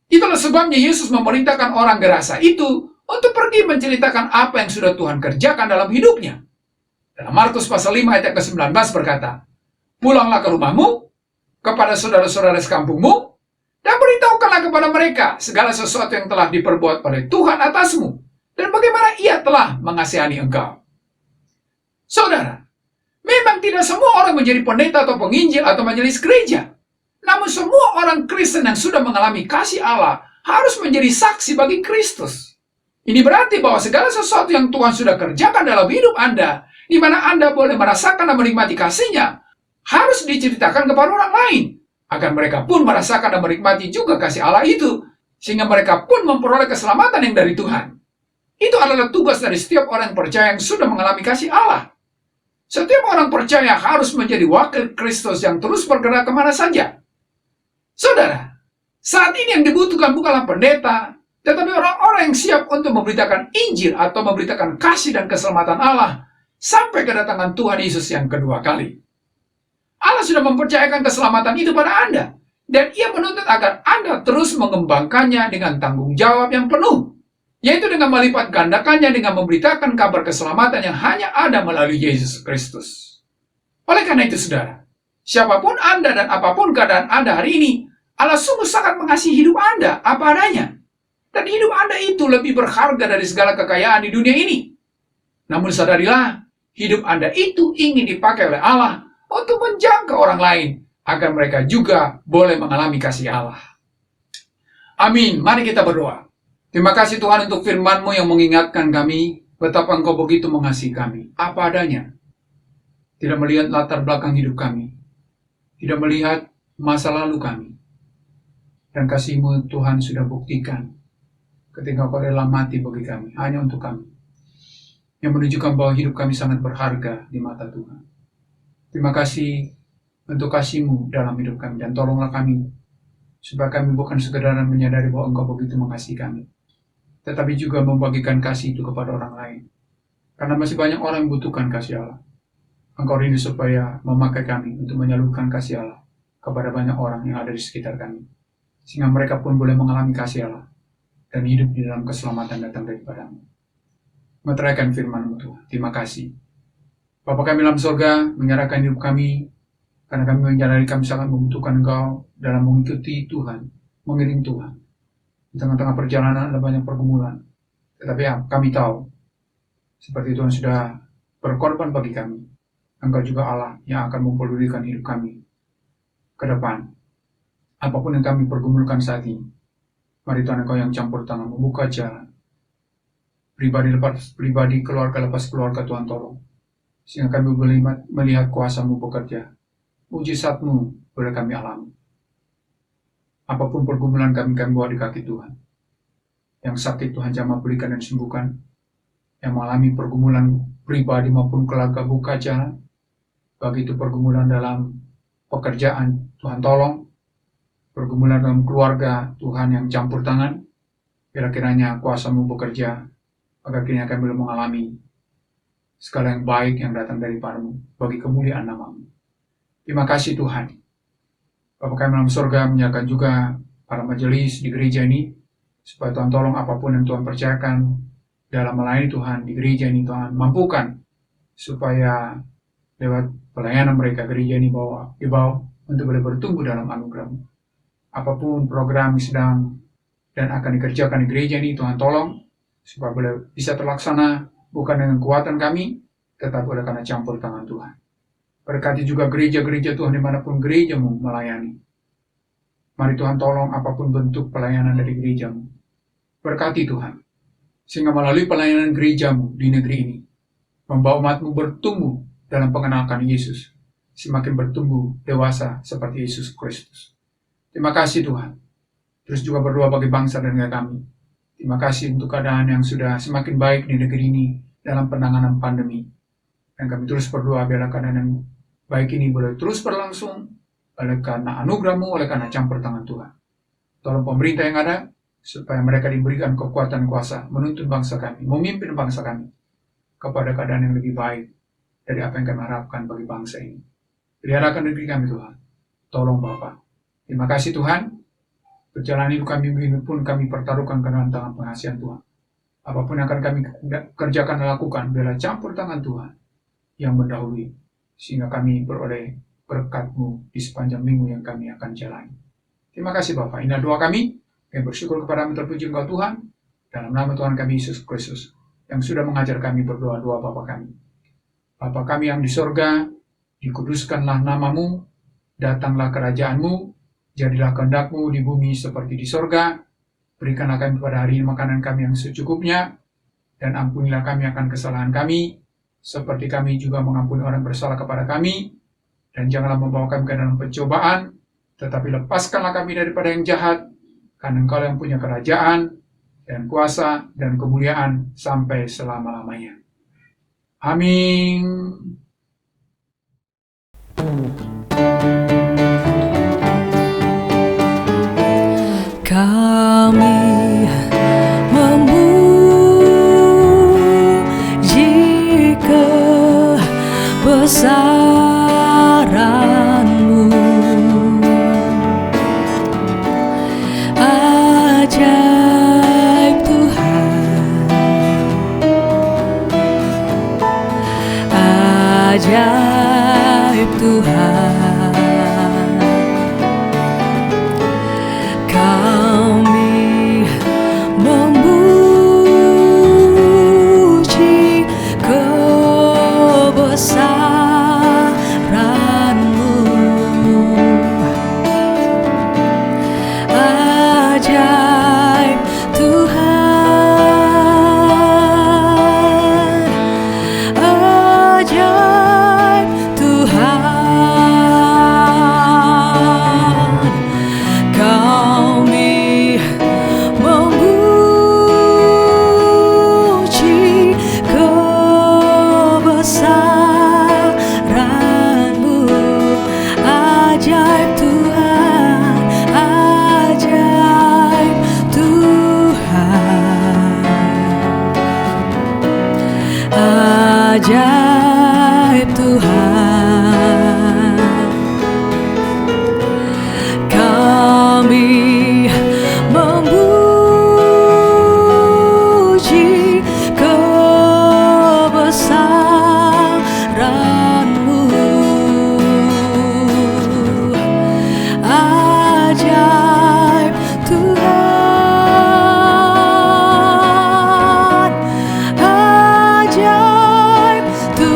Itulah sebabnya Yesus memerintahkan orang gerasa itu untuk pergi menceritakan apa yang sudah Tuhan kerjakan dalam hidupnya. Dalam Markus pasal 5 ayat ke-19 berkata, "Pulanglah ke rumahmu, kepada saudara-saudara sekampungmu, dan beritahukanlah kepada mereka segala sesuatu yang telah diperbuat oleh Tuhan atasmu, dan bagaimana Ia telah mengasihani engkau." Saudara, memang tidak semua orang menjadi pendeta atau penginjil atau majelis gereja. Namun semua orang Kristen yang sudah mengalami kasih Allah harus menjadi saksi bagi Kristus. Ini berarti bahwa segala sesuatu yang Tuhan sudah kerjakan dalam hidup Anda, di mana Anda boleh merasakan dan menikmati kasih-Nya, harus diceritakan kepada orang lain, agar mereka pun merasakan dan menikmati juga kasih Allah itu, sehingga mereka pun memperoleh keselamatan yang dari Tuhan. Itu adalah tugas dari setiap orang yang percaya yang sudah mengalami kasih Allah. Setiap orang percaya harus menjadi wakil Kristus yang terus bergerak kemana saja. Saudara, saat ini yang dibutuhkan bukanlah pendeta, tetapi orang-orang yang siap untuk memberitakan Injil atau memberitakan kasih dan keselamatan Allah sampai kedatangan Tuhan Yesus yang kedua kali. Allah sudah mempercayakan keselamatan itu pada Anda, dan Ia menuntut agar Anda terus mengembangkannya dengan tanggung jawab yang penuh, yaitu dengan melipat gandakannya dengan memberitakan kabar keselamatan yang hanya ada melalui Yesus Kristus. Oleh karena itu, saudara, siapapun Anda dan apapun keadaan Anda hari ini, Allah sungguh sangat mengasihi hidup Anda apa adanya. Dan hidup Anda itu lebih berharga dari segala kekayaan di dunia ini. Namun sadarilah, hidup Anda itu ingin dipakai oleh Allah untuk menjangkau orang lain, agar mereka juga boleh mengalami kasih Allah. Amin. Mari kita berdoa. Terima kasih Tuhan untuk firman-Mu yang mengingatkan kami betapa Engkau begitu mengasihi kami, apa adanya. Tidak melihat latar belakang hidup kami, tidak melihat masa lalu kami. Dan kasih-Mu Tuhan sudah buktikan ketika Engkau rela mati bagi kami, hanya untuk kami, yang menunjukkan bahwa hidup kami sangat berharga di mata Tuhan. Terima kasih untuk kasih-Mu dalam hidup kami, dan tolonglah kami, supaya kami bukan sekedar menyadari bahwa Engkau begitu mengasihi kami, tetapi juga membagikan kasih itu kepada orang lain. Karena masih banyak orang yang membutuhkan kasih Allah. Engkau rindu supaya memakai kami untuk menyalurkan kasih Allah kepada banyak orang yang ada di sekitar kami, sehingga mereka pun boleh mengalami kasih Allah dan hidup di dalam keselamatan datang daripada-Mu. Meteraikan firman-Mu Tuhan. Terima kasih. Bapa kami dalam surga, menyerahkan hidup kami, karena kami menyadari kami sangat membutuhkan Engkau dalam mengikuti Tuhan, mengiring Tuhan. Di tengah-tengah perjalanan ada banyak pergumulan, tetapi ya, kami tahu, seperti Tuhan sudah berkorban bagi kami, Engkau juga Allah yang akan mempedulikan hidup kami ke depan. Apapun yang kami pergumulkan saat ini, Mari Tuhan Engkau yang campur tangan membuka jalan. Pribadi lepas pribadi, keluarga lepas keluarga, Tuhan tolong. Sehingga kami boleh melihat kuasa-Mu bekerja. Mujizat-Mu boleh kami alami. Apapun pergumulan kami bawa di kaki Tuhan. Yang sakit Tuhan jamah pulihkan dan sembuhkan. Yang mengalami pergumulan pribadi maupun keluarga, buka jalan. Begitu pergumulan dalam pekerjaan, Tuhan tolong. Pergumulan dalam keluarga, Tuhan yang campur tangan. Kira-kiranya kuasa-Mu bekerja, agar kiranya kami belum mengalami segala yang baik yang datang daripada-Mu, bagi kemuliaan nama-Mu. Terima kasih Tuhan. Bapa kami dalam surga, menyerahkan juga para majelis di gereja ini, supaya Tuhan tolong apapun yang Tuhan percayakan dalam melayani Tuhan di gereja ini, Tuhan mampukan, supaya lewat pelayanan mereka gereja ini dibawa untuk boleh bertumbuh dalam anugerah-Mu. Apapun program yang sedang dan akan dikerjakan di gereja ini, Tuhan tolong, supaya boleh bisa terlaksana bukan dengan kekuatan kami, tetapi oleh karena campur tangan Tuhan. Berkati juga gereja-gereja Tuhan dimanapun gereja-Mu melayani. Mari Tuhan tolong apapun bentuk pelayanan dari gereja-Mu. Berkati Tuhan, sehingga melalui pelayanan gereja-Mu di negeri ini, membawa umat-Mu bertumbuh dalam pengenalan Yesus, semakin bertumbuh dewasa seperti Yesus Kristus. Terima kasih Tuhan. Terus juga berdoa bagi bangsa dan negara kami. Terima kasih untuk keadaan yang sudah semakin baik di negeri ini dalam penanganan pandemi. Dan kami terus berdoa biarlah keadaan yang baik ini boleh terus berlangsung oleh karena anugerah-Mu, oleh karena campur tangan Tuhan. Tolong pemerintah yang ada, supaya mereka diberikan kekuatan kuasa menuntun bangsa kami, memimpin bangsa kami kepada keadaan yang lebih baik dari apa yang kami harapkan bagi bangsa ini. Peliharakan negeri kami Tuhan. Tolong Bapa. Terima kasih Tuhan. Perjalanan hidup kami ini pun kami pertaruhkan ke dalam tangan pengasihan Tuhan. Apapun yang akan kami kerjakan dan lakukan, biarlah campur tangan Tuhan yang mendahului, sehingga kami beroleh berkat-Mu di sepanjang minggu yang kami akan jalani. Terima kasih Bapa. Inilah doa kami. Kami bersyukur kepada-Mu, terpuji Engkau Tuhan, dalam nama Tuhan kami Yesus Kristus, yang sudah mengajar kami berdoa-doa Bapa kami. Bapa kami yang di sorga, dikuduskanlah nama-Mu, datanglah kerajaan-Mu, jadilah kehendak-Mu di bumi seperti di sorga. Berikanlah kami pada hari ini makanan kami yang secukupnya, dan ampunilah kami akan kesalahan kami, seperti kami juga mengampuni orang bersalah kepada kami. Dan janganlah membawa kami ke dalam pencobaan, tetapi lepaskanlah kami daripada yang jahat, karena Engkau yang punya kerajaan, dan kuasa, dan kemuliaan sampai selama-lamanya. Amin. Kami memuji kebesaran-Mu, ajaib Tuhan, ajaib Tuhan. Kami memuji kebesaran-Mu, ajaib Tuhan, ajaib Tuhan. Kami memuji kebesaran-Mu, ajaib Tuhan, ajaib Tuhan, ajaib Tuhan. Kami memuji kebesaran-Mu, ajaib Tuhan, ajaib Tuhan.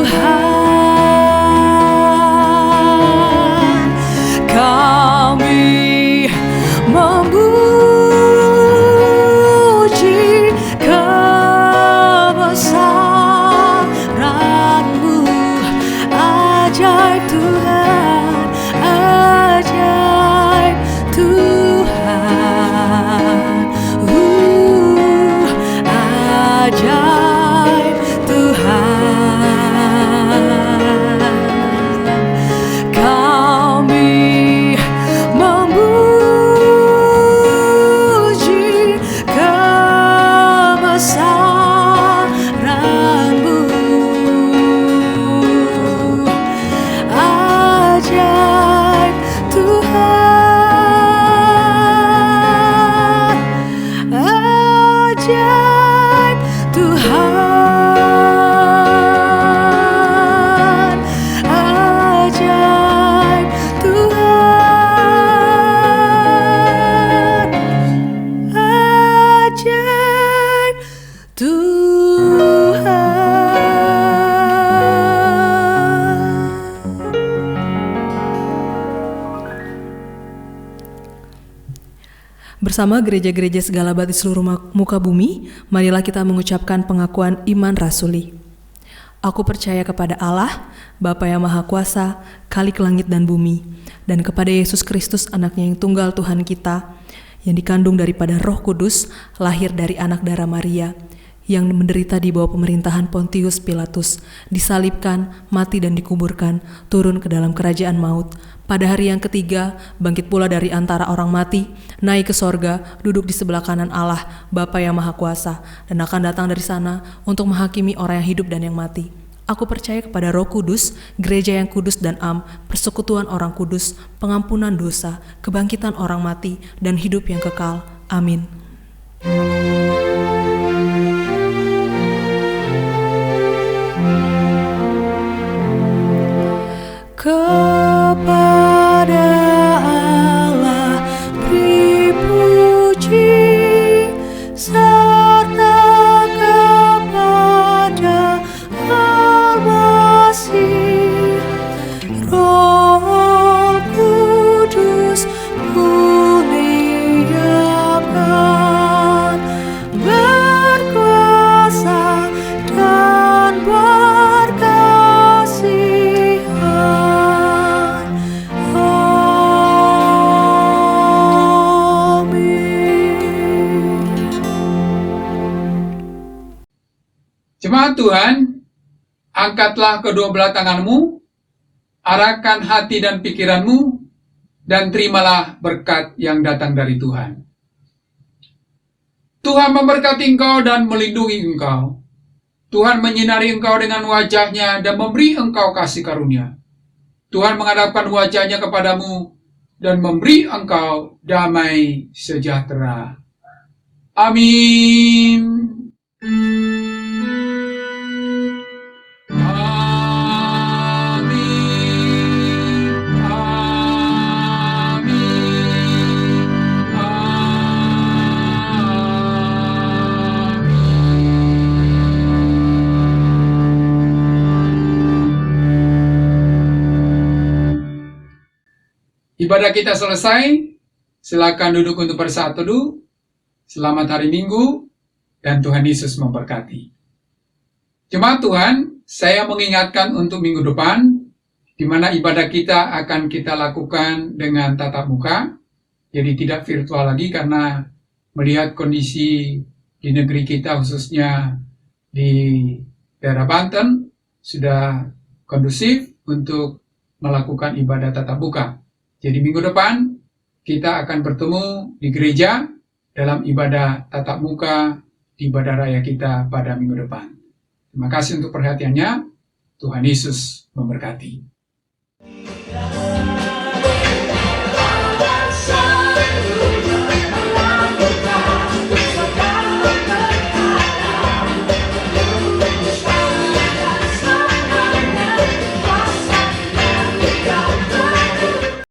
ajaib Tuhan. Kami memuji kebesaran-Mu. Ajaib Tuhan, ajaib Tuhan, ajaib Tuhan, ajaib Tuhan. Bersama gereja-gereja segala bat di seluruh muka bumi, marilah kita mengucapkan pengakuan iman rasuli. Aku percaya kepada Allah, Bapa yang Maha Kuasa, Khalik langit dan bumi, dan kepada Yesus Kristus, anaknya yang tunggal Tuhan kita, yang dikandung daripada Roh Kudus, lahir dari anak darah Maria, yang menderita di bawah pemerintahan Pontius Pilatus, disalibkan, mati dan dikuburkan, turun ke dalam kerajaan maut. Pada hari yang ketiga, bangkit pula dari antara orang mati, naik ke sorga, duduk di sebelah kanan Allah, Bapa yang Maha Kuasa, dan akan datang dari sana untuk menghakimi orang yang hidup dan yang mati. Aku percaya kepada Roh Kudus, gereja yang kudus dan am, persekutuan orang kudus, pengampunan dosa, kebangkitan orang mati, dan hidup yang kekal. Amin. Kepada Allah beri puji, serta kepada Al-Masih, Roh Kudus muliakan, berkuasa dan berkasihan. Amin. Jemaat Tuhan, angkatlah kedua belah tanganmu, arahkan hati dan pikiranmu, dan terimalah berkat yang datang dari Tuhan. Tuhan memberkati engkau dan melindungi engkau. Tuhan menyinari engkau dengan wajah-Nya dan memberi engkau kasih karunia. Tuhan menghadapkan wajah-Nya kepadamu dan memberi engkau damai sejahtera. Amin. Ibadah kita selesai, silakan duduk untuk bersaat teduh. Selamat hari Minggu, dan Tuhan Yesus memberkati. Jemaat Tuhan, saya mengingatkan untuk minggu depan, di mana ibadah kita akan kita lakukan dengan tatap muka, jadi tidak virtual lagi karena melihat kondisi di negeri kita, khususnya di daerah Banten, sudah kondusif untuk melakukan ibadah tatap muka. Jadi minggu depan kita akan bertemu di gereja dalam ibadah tatap muka di ibadah raya kita pada minggu depan. Terima kasih untuk perhatiannya. Tuhan Yesus memberkati.